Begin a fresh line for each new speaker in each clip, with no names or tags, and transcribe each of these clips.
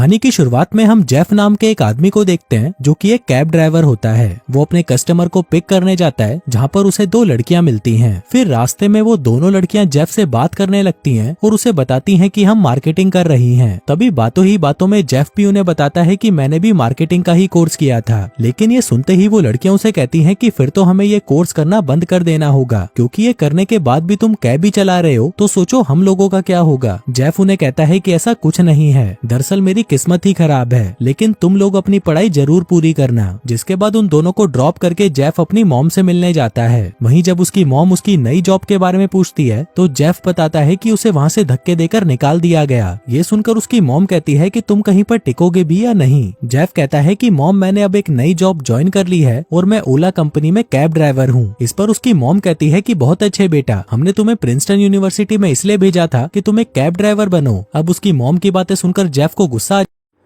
कहानी की शुरुआत में हम जेफ नाम के एक आदमी को देखते हैं जो कि एक कैब ड्राइवर होता है। वो अपने कस्टमर को पिक करने जाता है जहाँ पर उसे दो लड़कियां मिलती हैं। फिर रास्ते में वो दोनों लड़कियां जेफ से बात करने लगती हैं और उसे बताती हैं कि हम मार्केटिंग कर रही हैं। तभी बातों ही बातों में जेफ भी उन्हें बताता है कि मैंने भी मार्केटिंग का ही कोर्स किया था। लेकिन ये सुनते ही वो लड़कियां उसे कहती हैं कि फिर तो हमें ये कोर्स करना बंद कर देना होगा, क्योंकि ये करने के बाद भी तुम कैब ही चला रहे हो तो सोचो हम लोगों का क्या होगा। जेफ उन्हें कहता है कि ऐसा कुछ नहीं है, दरअसल मेरी किस्मत ही खराब है, लेकिन तुम लोग अपनी पढ़ाई जरूर पूरी करना। जिसके बाद उन दोनों को ड्रॉप करके जेफ अपनी मॉम से मिलने जाता है। वहीं जब उसकी मॉम उसकी नई जॉब के बारे में पूछती है तो जेफ बताता है कि उसे वहाँ से धक्के देकर निकाल दिया गया। ये सुनकर उसकी मॉम कहती है कि तुम कहीं पर टिकोगे भी या नहीं। जेफ कहता है कि मॉम मैंने अब एक नई जॉब ज्वाइन कर ली है और मैं ओला कंपनी में कैब ड्राइवर हूँ। इस पर उसकी मॉम कहती है कि बहुत अच्छे बेटा, हमने तुम्हें प्रिंसटन यूनिवर्सिटी में इसलिए भेजा था कि तुम एक कैब ड्राइवर बनो। अब उसकी मॉम की बातें सुनकर जेफ को गुस्सा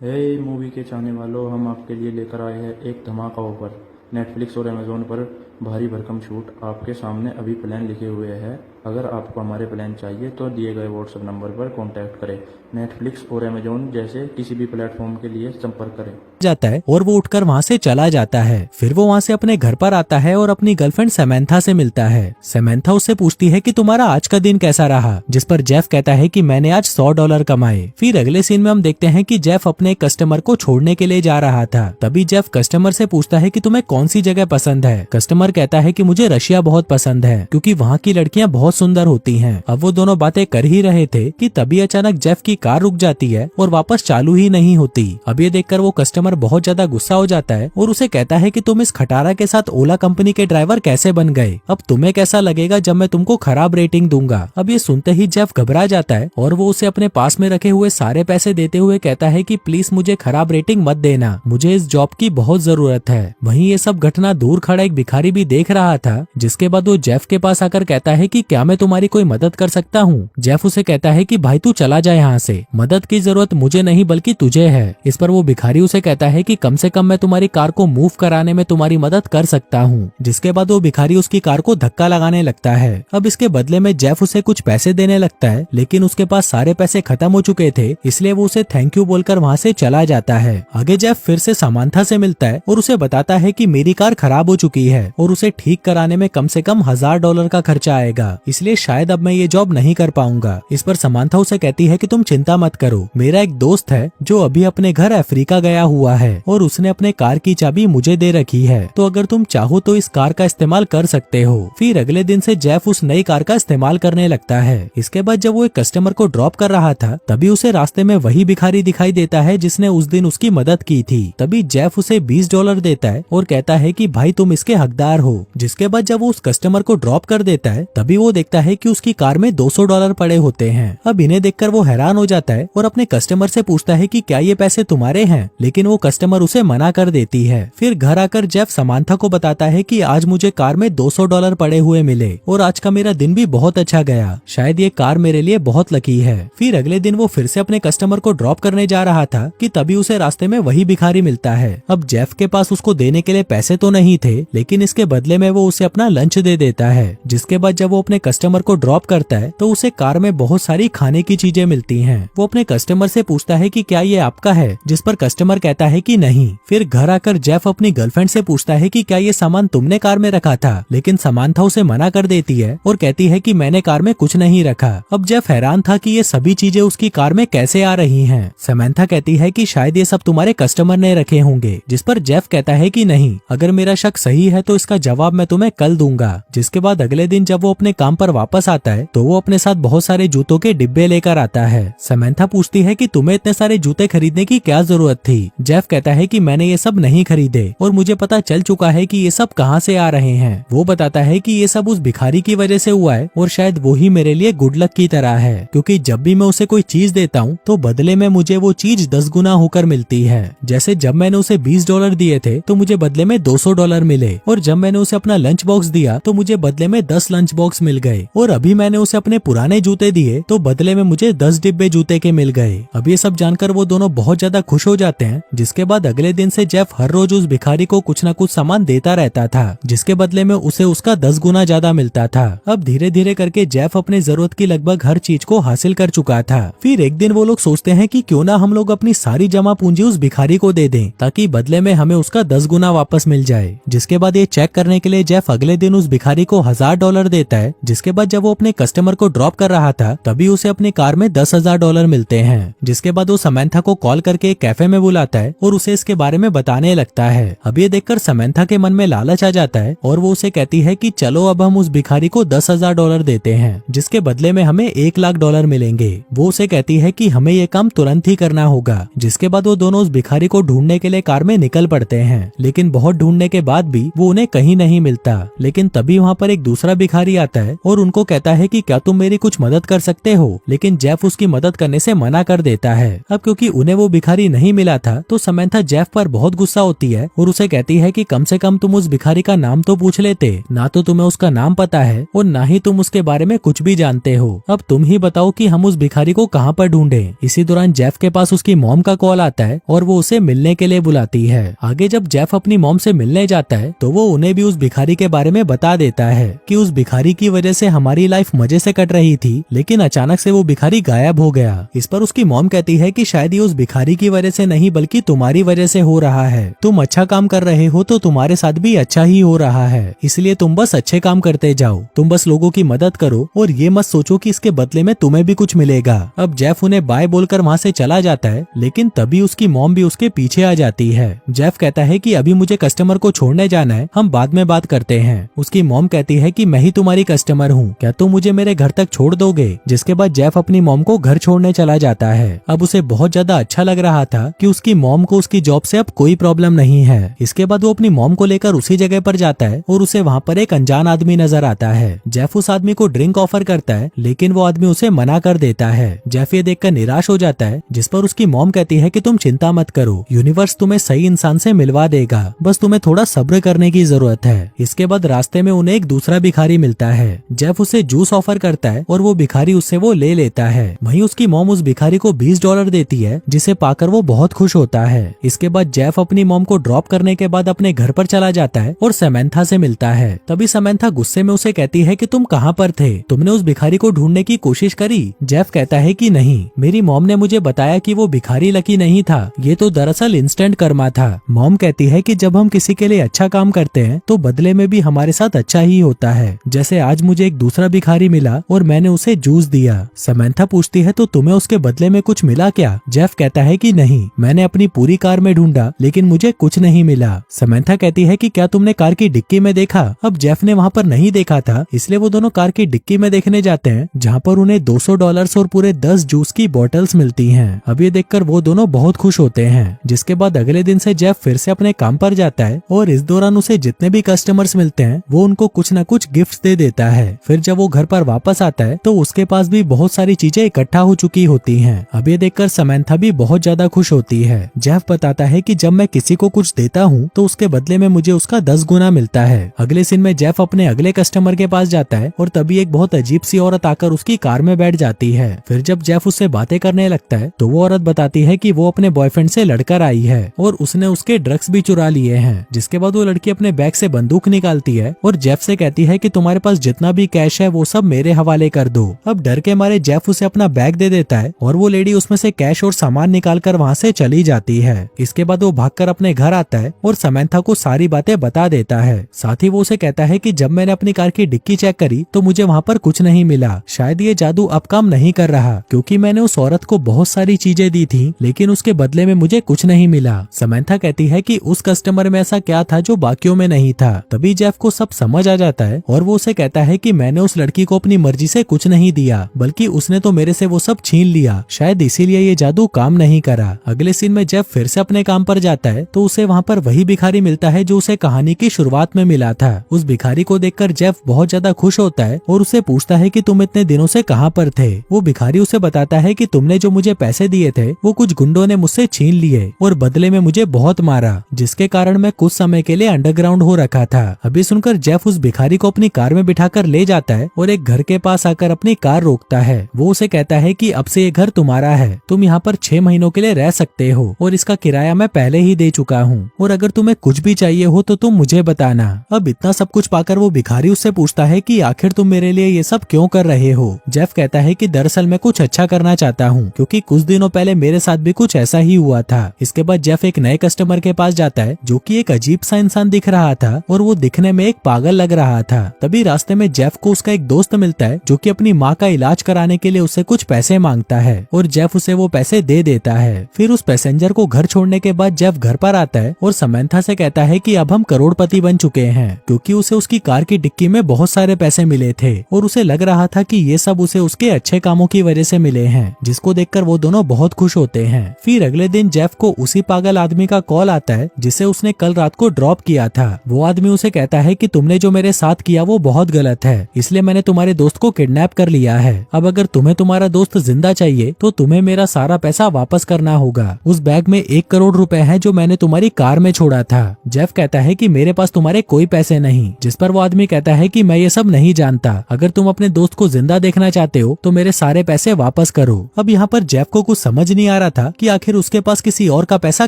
हे मूवी के चाहने वालों, हम आपके लिए लेकर आए हैं एक धमाका ऑफर। नेटफ्लिक्स और अमेजोन पर भारी भरकम छूट आपके सामने अभी प्लान लिखे हुए हैं। अगर आपको हमारे प्लान चाहिए तो दिए गए व्हाट्सएप नंबर पर कांटेक्ट करें। नेटफ्लिक्स और अमेजोन जैसे किसी भी प्लेटफॉर्म के लिए संपर्क करें।
जाता है और वो उठकर वहाँ से चला जाता है। फिर वो वहाँ से अपने घर पर आता है और अपनी गर्लफ्रेंड सैमंथा से मिलता है। सैमंथा उससे पूछती है कि तुम्हारा आज का दिन कैसा रहा, जिस पर जेफ कहता है कि मैंने आज $100 कमाए। फिर अगले सीन में हम देखते हैं कि जेफ अपने कस्टमर को छोड़ने के लिए जा रहा था। तभी जेफ कस्टमर से पूछता है कि तुम्हें कौन सी जगह पसंद है। कस्टमर कहता है कि मुझे रशिया बहुत पसंद है क्योंकि वहाँ की लड़कियाँ बहुत सुंदर होती हैं। अब वो दोनों बातें कर ही रहे थे कि तभी अचानक जेफ की कार रुक जाती है और वापस चालू ही नहीं होती। अब ये देखकर वो कस्टमर बहुत ज्यादा गुस्सा हो जाता है और उसे कहता है कि तुम इस खटारा के साथ ओला कंपनी के ड्राइवर कैसे बन गए। अब तुम्हें कैसा लगेगा जब मैं तुमको खराब रेटिंग दूंगा। अब ये सुनते ही जेफ घबरा जाता है और वो उसे अपने पास में रखे हुए सारे पैसे देते हुए कहता है कि प्लीज मुझे खराब रेटिंग मत देना, मुझे इस जॉब की बहुत जरूरत है। वहीं ये सब घटना दूर खड़ा एक भिखारी भी देख रहा था। जिसके बाद वो जेफ के पास आकर कहता है कि क्या मैं तुम्हारी कोई मदद कर सकता हूँ। जेफ उसे कहता है कि भाई तू चला जा यहाँ से, मदद की जरूरत मुझे नहीं बल्कि तुझे है। इस पर वो भिखारी उसे कहता है कि कम से कम मैं तुम्हारी कार को मूव कराने में तुम्हारी मदद कर सकता हूँ। जिसके बाद वो भिखारी उसकी कार को धक्का लगाने लगता है। अब इसके बदले में जेफ उसे कुछ पैसे देने लगता है, लेकिन उसके पास सारे पैसे खत्म हो चुके थे, इसलिए वो उसे थैंक यू बोलकर वहाँ से चला जाता है। आगे जेफ फिर से समांथा से मिलता है और उसे बताता है कि मेरी कार खराब हो चुकी है और उसे ठीक कराने में कम से कम $1000 का खर्चा आएगा, इसलिए शायद अब मैं ये जॉब नहीं कर पाऊंगा। इस पर समांथा उसे कहती है कि तुम चिंता मत करो, मेरा एक दोस्त है जो अभी अपने घर अफ्रीका गया हुआ है और उसने अपने कार की चाबी मुझे दे रखी है, तो अगर तुम चाहो तो इस कार का इस्तेमाल कर सकते हो। फिर अगले दिन से जेफ उस नई कार का इस्तेमाल करने लगता है। इसके बाद जब वो एक कस्टमर को ड्रॉप कर रहा था तभी उसे रास्ते में वही भिखारी दिखाई देता है जिसने उस दिन उसकी मदद की थी। तभी जेफ उसे $20 देता है और कहता है कि भाई तुम इसके हकदार हो। जिसके बाद जब वो उस कस्टमर को ड्रॉप कर देता है तभी वो देखता है कि उसकी कार में $200 पड़े होते हैं। अब इन्हें देखकर वो हैरान हो जाता है और अपने कस्टमर से पूछता है कि क्या ये पैसे तुम्हारे हैं, लेकिन वो कस्टमर उसे मना कर देती है। फिर घर आकर जेफ समांथा को बताता है कि आज मुझे कार में $200 पड़े हुए मिले और आज का मेरा दिन भी बहुत अच्छा गया, शायद ये कार मेरे लिए बहुत लकी है। फिर अगले दिन वो फिर से अपने कस्टमर को ड्रॉप करने जा रहा था कि तभी उसे रास्ते में वही भिखारी मिलता है। अब जेफ के पास उसको देने के लिए पैसे तो नहीं थे, लेकिन इसके बदले में वो उसे अपना लंच दे देता है। जिसके बाद जब वो अपने कस्टमर को ड्रॉप करता है तो उसे कार में बहुत सारी खाने की चीजें मिलती हैं। वो अपने कस्टमर से पूछता है कि क्या ये आपका है, जिस पर कस्टमर कहता है कि नहीं। फिर घर आकर जेफ अपनी गर्लफ्रेंड से पूछता है कि क्या ये सामान तुमने कार में रखा था, लेकिन समांथा उसे मना कर देती है और कहती है कि मैंने कार में कुछ नहीं रखा। अब जेफ हैरान था कि ये सभी चीजें उसकी कार में कैसे आ रही हैं। समांथा कहती है कि शायद ये सब तुम्हारे कस्टमर ने रखे होंगे, जिस पर जेफ कहता है कि नहीं, अगर मेरा शक सही है तो इसका जवाब मैं तुम्हें कल दूंगा। जिसके बाद अगले दिन जब वो अपने काम पर वापस आता है तो वो अपने साथ बहुत सारे जूतों के डिब्बे लेकर आता है। समांथा पूछती है कि तुम्हें इतने सारे जूते खरीदने की क्या जरूरत थी। जेफ कहता है कि मैंने ये सब नहीं खरीदे और मुझे पता चल चुका है कि ये सब कहाँ से आ रहे हैं। वो बताता है कि ये सब उस भिखारी की वजह से हुआ है और शायद वो ही मेरे लिए गुड लक की तरह है, क्योंकि जब भी मैं उसे कोई चीज देता हूँ तो बदले में मुझे वो चीज 10 गुना होकर मिलती है। जैसे जब मैंने उसे $20 दिए थे तो मुझे बदले में $200 मिले और जब मैंने उसे अपना लंच बॉक्स दिया तो मुझे बदले में 10 लंच बॉक्स मिल गए और अभी मैंने उसे अपने पुराने जूते दिए तो बदले में मुझे 10 डिब्बे जूते के मिल गए। अब ये सब जानकर वो दोनों बहुत ज्यादा खुश हो जाते हैं। जिसके बाद अगले दिन से जेफ हर रोज उस भिखारी को कुछ न कुछ सामान देता रहता था, जिसके बदले में उसे उसका 10 गुना ज्यादा मिलता था। अब धीरे धीरे करके जेफ अपनी जरूरत की लगभग हर चीज को हासिल कर चुका था। फिर एक दिन वो लोग सोचते हैं कि क्यों ना हम लोग अपनी सारी जमा पूंजी उस भिखारी को दे दें ताकि बदले में हमें उसका 10 गुना वापस मिल जाए। जिसके बाद ये चेक करने के लिए जेफ अगले दिन उस भिखारी को $1000 देता है। जिसके बाद जब वो अपने कस्टमर को ड्रॉप कर रहा था तभी उसे अपनी कार में $10,000 मिलते हैं। जिसके बाद वो समंथा को कॉल करके एक कैफे में बुलाता है और उसे इसके बारे में बताने लगता है। अब ये देखकर समंथा के मन में लालच आ जाता है और वो उसे कहती है कि चलो अब हम उस भिखारी को $10,000 देते हैं, जिसके बदले में हमें $1,00,000 मिलेंगे। वो उसे कहती है कि हमें ये काम तुरंत ही करना होगा। जिसके बाद वो दोनों उस भिखारी को ढूंढने के लिए कार में निकल पड़ते हैं, लेकिन बहुत ढूंढने के बाद भी वो उन्हें कहीं नहीं मिलता। लेकिन तभी वहाँ पर एक दूसरा भिखारी आता है और उनको कहता है कि क्या तुम मेरी कुछ मदद कर सकते हो, लेकिन जेफ उसकी मदद करने से मना कर देता है। अब क्योंकि उन्हें वो भिखारी नहीं मिला था तो समंथा जेफ पर बहुत गुस्सा होती है और उसे कहती है कि कम से कम तुम उस भिखारी का नाम तो पूछ लेते, ना तो तुम्हें उसका नाम पता है और ना ही तुम उसके बारे में कुछ भी जानते हो। अब तुम ही बताओ कि हम उस भिखारी को कहाँ पर ढूंढे। इसी दौरान जेफ के पास उसकी मॉम का कॉल आता है और वो उसे मिलने के लिए बुलाती है। आगे जब जेफ अपनी मॉम से मिलने जाता है तो वो उन्हें भी उस भिखारी के बारे में बता देता है कि उस भिखारी की वजह से हमारी लाइफ मजे से कट रही थी, लेकिन अचानक से वो भिखारी गायब हो गया। इस पर उसकी मॉम कहती है कि शायद ये उस भिखारी की वजह से नहीं बल्कि तुम्हारी वजह से हो रहा है। तुम अच्छा काम कर रहे हो तो तुम्हारे साथ भी अच्छा ही हो रहा है, इसलिए तुम बस अच्छे काम करते जाओ। तुम बस लोगों की मदद करो और ये मत सोचो कि इसके बदले में तुम्हें भी कुछ मिलेगा। अब जेफ उन्हें बाय बोलकर वहाँ से चला जाता है, लेकिन तभी उसकी मॉम भी उसके पीछे आ जाती है। जेफ कहता है कि अभी मुझे कस्टमर को छोड़ने जाना है, हम बाद में बात करते हैं। उसकी मॉम कहती है कि मैं ही तुम्हारी कस्टमर हूँ, क्या तुम मुझे मेरे घर तक छोड़ दोगे। जिसके बाद जेफ अपनी मॉम को घर छोड़ने चला जाता है। अब उसे बहुत ज्यादा अच्छा लग रहा था कि उसकी मॉम को उसकी जॉब से अब कोई प्रॉब्लम नहीं है। इसके बाद वो अपनी मॉम को लेकर उसी जगह पर जाता है और उसे वहाँ पर एक अनजान आदमी नजर आता है। जेफ उस आदमी को ड्रिंक ऑफर करता है, लेकिन वो आदमी उसे मना कर देता है। जेफ ये देखकर निराश हो जाता है, जिस पर उसकी मॉम कहती है कि तुम चिंता मत करो, यूनिवर्स तुम्हें सही इंसान से मिलवा देगा, बस तुम्हें थोड़ा सब्र करने की जरूरत है। इसके बाद रास्ते में उन्हें एक दूसरा भिखारी मिलता है। जेफ उसे जूस ऑफर करता है और वो भिखारी उससे वो ले लेता है। वहीं उसकी मॉम उस भिखारी को $20 देती है, जिसे पाकर वो बहुत खुश होता है। इसके बाद जेफ अपनी मॉम को ड्रॉप करने के बाद अपने घर पर चला जाता है और समंथा से मिलता है। तभी समंथा गुस्से में उसे कहती है कि तुम कहाँ पर थे, तुमने उस भिखारी को ढूंढने की कोशिश करी। जेफ कहता है कि नहीं, मेरी मॉम ने मुझे बताया कि वो भिखारी लकी नहीं था, ये तो दरअसल इंस्टेंट कर्मा था। मॉम कहती है कि जब हम किसी के लिए अच्छा काम करते हैं तो बदले में भी हमारे साथ अच्छा ही होता है। जैसे आज मुझे एक दूसरा भिखारी मिला और मैंने उसे जूस दिया। समंथा पूछती है तो तुम्हें उसके बदले में कुछ मिला क्या। जेफ कहता है कि नहीं, मैंने अपनी पूरी कार में ढूंढा लेकिन मुझे कुछ नहीं मिला। समंथा कहती है कि क्या तुमने कार की डिक्की में देखा। अब जेफ ने वहाँ पर नहीं देखा था, इसलिए वो दोनों कार की डिक्की में देखने जाते हैं, जहाँ पर उन्हें $200 और पूरे 10 जूस की बोतल्स मिलती हैं। अब ये देखकर वो दोनों बहुत खुश होते हैं। जिसके बाद अगले दिन से जेफ फिर से अपने काम पर जाता है और इस दौरान उसे जितने भी कस्टमर्स मिलते हैं वो उनको कुछ न कुछ गिफ्ट दे देता है। फिर जब वो घर पर वापस आता है तो उसके पास भी बहुत सारी चीजें इकट्ठा हो चुकी होती हैं। अब ये देखकर समंथा भी बहुत ज्यादा खुश होती है। जेफ बताता है कि जब मैं किसी को कुछ देता हूँ तो उसके बदले में मुझे उसका 10 गुना मिलता है। अगले सीन में जेफ अपने अगले कस्टमर के पास जाता है और तभी एक बहुत अजीब सी औरत आकर उसकी कार में बैठ जाती है। फिर जब जेफ उससे बातें करने लगता है तो वो औरत बताती है कि वो अपने बॉयफ्रेंड से लड़कर आई है और उसने उसके ड्रग्स भी चुरा लिए हैं। जिसके बाद वो लड़की अपने बैग से बंदूक निकालती है और जेफ से कहती है कि तुम्हारे पास जितना भी कैश है वो सब मेरे हवाले कर दो। अब डर के मारे जेफ उसे अपना बैग दे देता है और वो लेडी उसमें से कैश और सामान निकालकर वहाँ से चली जाती है। इसके बाद वो भागकर अपने घर आता है और समंथा को सारी बातें बता देता है। साथ ही वो उसे कहता है कि जब मैंने अपनी कार की डिक्की चेक करी तो मुझे वहाँ पर कुछ नहीं मिला। शायद ये जादू अब काम नहीं कर रहा, क्योंकि मैंने उस औरत को बहुत सारी चीजें दी थी लेकिन उसके बदले में मुझे कुछ नहीं मिला। समंथा कहती है कि उस कस्टमर में ऐसा क्या था जो बाकियों में नहीं था। तभी जेफ को सब समझ आ जाता है और वो उसे कहता है कि मैंने उस लड़की को अपनी मर्जी से कुछ नहीं दिया, बल्कि उसने तो मेरे से वो सब छीन लिया। शायद इसीलिए ये जादू काम नहीं करा। अगले सीन में जेफ फिर से अपने काम पर जाता है तो उसे वहाँ पर वही भिखारी मिलता है जो उसे कहानी की शुरुआत में मिला था। उस भिखारी को देखकर जेफ बहुत ज्यादा खुश होता है और उससे पूछता है कि तुम इतने दिनों से कहाँ पर थे। वो भिखारी उसे बताता है कि तुमने जो मुझे पैसे दिए थे वो कुछ गुंडों ने मुझसे छीन लिए और बदले में मुझे बहुत मारा, जिसके कारण मैं कुछ समय के लिए अंडरग्राउंड हो रखा था। अभी सुनकर जेफ उस भिखारी को अपनी कार में बिठाकर ले जाता है और एक घर के पास आकर अपनी कार रोकता है। वो उसे कहता है कि अब से ये घर तुम्हारा है, तुम यहाँ पर 6 महीनों के लिए रह सकते हो और इसका किराया मैं पहले ही दे चुका हूँ, और अगर तुम्हें कुछ भी चाहिए हो तो तुम मुझे बताना। अब इतना सब कुछ पाकर वो भिखारी उससे पूछता है कि आखिर तुम मेरे लिए ये सब क्यों कर रहे हो। जेफ कहता है कि दरअसल मैं कुछ अच्छा करना चाहता हूँ, क्योंकि कुछ दिनों पहले मेरे साथ भी कुछ ऐसा ही हुआ था। इसके बाद जेफ एक नए कस्टमर के पास जाता है जो कि एक अजीब सा इंसान दिख रहा था और वो दिखने में एक पागल लग रहा था। तभी रास्ते में जेफ को उसका एक दोस्त मिलता है जो कि अपनी माँ का इलाज कराने के लिए उससे कुछ पैसे मांगता है और जेफ उसे वो पैसे दे देता है। फिर उस पैसेंजर को घर छोड़ने के बाद जेफ घर पर आता है और समंथा से कहता है कि अब हम करोड़पति बन चुके हैं, क्योंकि उसे उसकी कार की डिक्की में बहुत सारे पैसे मिले थे और उसे लग रहा था कि ये सब उसे उसके अच्छे कामों की वजह से मिले हैं, जिसको देखकर वो दोनों बहुत खुश होते हैं। फिर अगले दिन जेफ को उसी पागल आदमी का कॉल आता है जिसे उसने कल रात को ड्रॉप किया था। वो आदमी उसे कहता है कि तुमने जो मेरे साथ किया वो बहुत गलत है, इसलिए मैंने तुम्हारे दोस्त को किडनैप कर लिया है। अब अगर तुम्हें तुम्हारा दोस्त जिंदा चाहिए तो तुम्हें मेरा सारा पैसा वापस करना होगा। उस बैग में 1 करोड़ रुपए है जो मैंने तुम्हारी कार में छोड़ा था। जेफ कहता है कि मेरे पास तुम्हारे कोई पैसे नहीं, जिस पर वो आदमी कहता है कि मैं ये सब नहीं जानता, अगर तुम अपने दोस्त को जिंदा देखना चाहते हो तो मेरे सारे पैसे वापस करो। अब यहाँ पर जेफ को कुछ समझ नहीं आ रहा था कि आखिर उसके पास किसी और का पैसा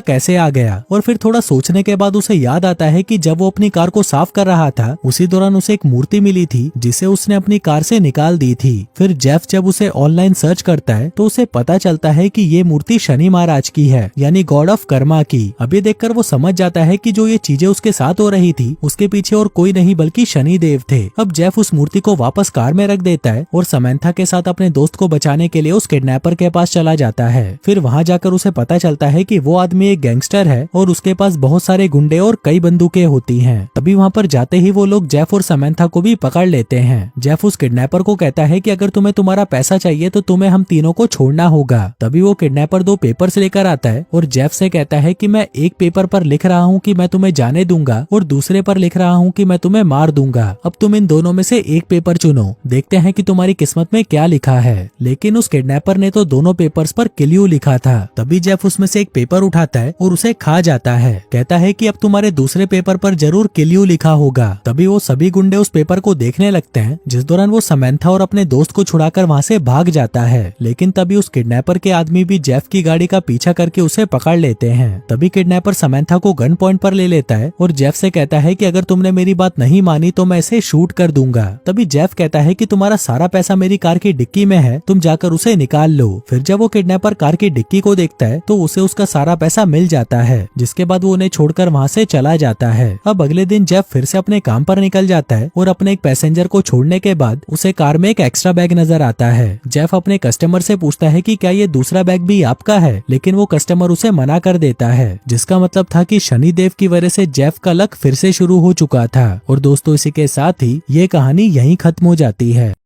कैसे आ गया, और फिर थोड़ा सोचने के बाद उसे याद आता है कि जब वो अपनी कार को साफ कर रहा था उसी दौरान उसे एक मूर्ति मिली थी जिसे उसने अपनी कार से निकाल दी थी। फिर जेफ जब उसे ऑनलाइन सर्च करता है तो उसे पता चलता है कि ये मूर्ति शनि महाराज की है, यानी गॉड ऑफ कर्मा की। अभी देखकर वो समझ जाता है कि जो ये चीजें उसके साथ हो रही थी उसके पीछे और कोई नहीं बल्कि शनि देव थे। अब जेफ उस मूर्ति को वापस कार में रख देता है और समंथा के साथ अपने दोस्त को बचाने के लिए उस किडनैपर के पास चला जाता है। फिर वहाँ जाकर उसे पता चलता है कि वो आदमी एक गैंगस्टर है और उसके पास बहुत सारे गुंडे और कई बंदूकें होती हैं। तभी वहाँ पर जाते ही वो लोग जेफ और समंथा को भी पकड़ लेते हैं। जेफ उस किडनैपर को कहता है कि अगर तुम्हें तुम्हारा पैसा चाहिए तो तुम्हें हम तीनों को छोड़ना होगा। तभी वो किडनैपर 2 पेपर्स लेकर आता है और जेफ से कहता है कि मैं एक पेपर पर लिख रहा हूँ कि मैं तुम्हें जाने दूंगा और दूसरे पर लिख रहा हूँ कि मैं तुम्हें मार दूंगा। अब तुम इन दोनों में से एक पेपर चुनो, देखते हैं कि तुम्हारी किस्मत में क्या लिखा है। लेकिन उस किडनैपर ने तो दोनों पेपर्स पर किल यू लिखा था। तभी जेफ उसमें से एक पेपर उठाता है और उसे खा जाता है। कहता है कि अब तुम्हारे दूसरे पेपर पर जरूर किल यू लिखा होगा। तभी वो सभी गुंडे उस पेपर को देखने लगते हैं, जिस दौरान वो समंथा और अपने दोस्त को छुड़ाकर वहाँ से भाग जाता है। लेकिन तभी उस किडनैपर के आदमी भी जेफ की गाड़ी का पीछा करके उसे पकड़ लेते हैं। तभी किडनैपर समंथा को गन पॉइंट पर ले लेता है और जेफ से कहता है कि अगर तुमने मेरी बात नहीं मानी तो मैं इसे शूट कर दूंगा। तभी जेफ कहता है कि तुम्हारा सारा पैसा मेरी कार की डिक्की में है, तुम जाकर उसे निकाल लो। फिर जब वो किडनैपर कार की डिक्की को देखता है तो उसे उसका सारा पैसा मिल जाता है, जिसके बाद वो उन्हें छोड़कर वहाँ से चला जाता है। अब अगले दिन जेफ फिर से अपने काम पर निकल जाता है और अपने एक पैसेंजर को छोड़ने के बाद उसे कार में एक एक्स्ट्रा बैग नजर आता है। जेफ अपने कस्टमर से पूछता है कि क्या ये दूसरा बैग भी आपका है, लेकिन वो कस्टमर उसे मना कर देता है, जिसका मतलब था कि शनि देव की वजह से जेफ का लक फिर से शुरू हो चुका था। और दोस्तों, इसी के साथ ही ये कहानी यहीं खत्म हो जाती है।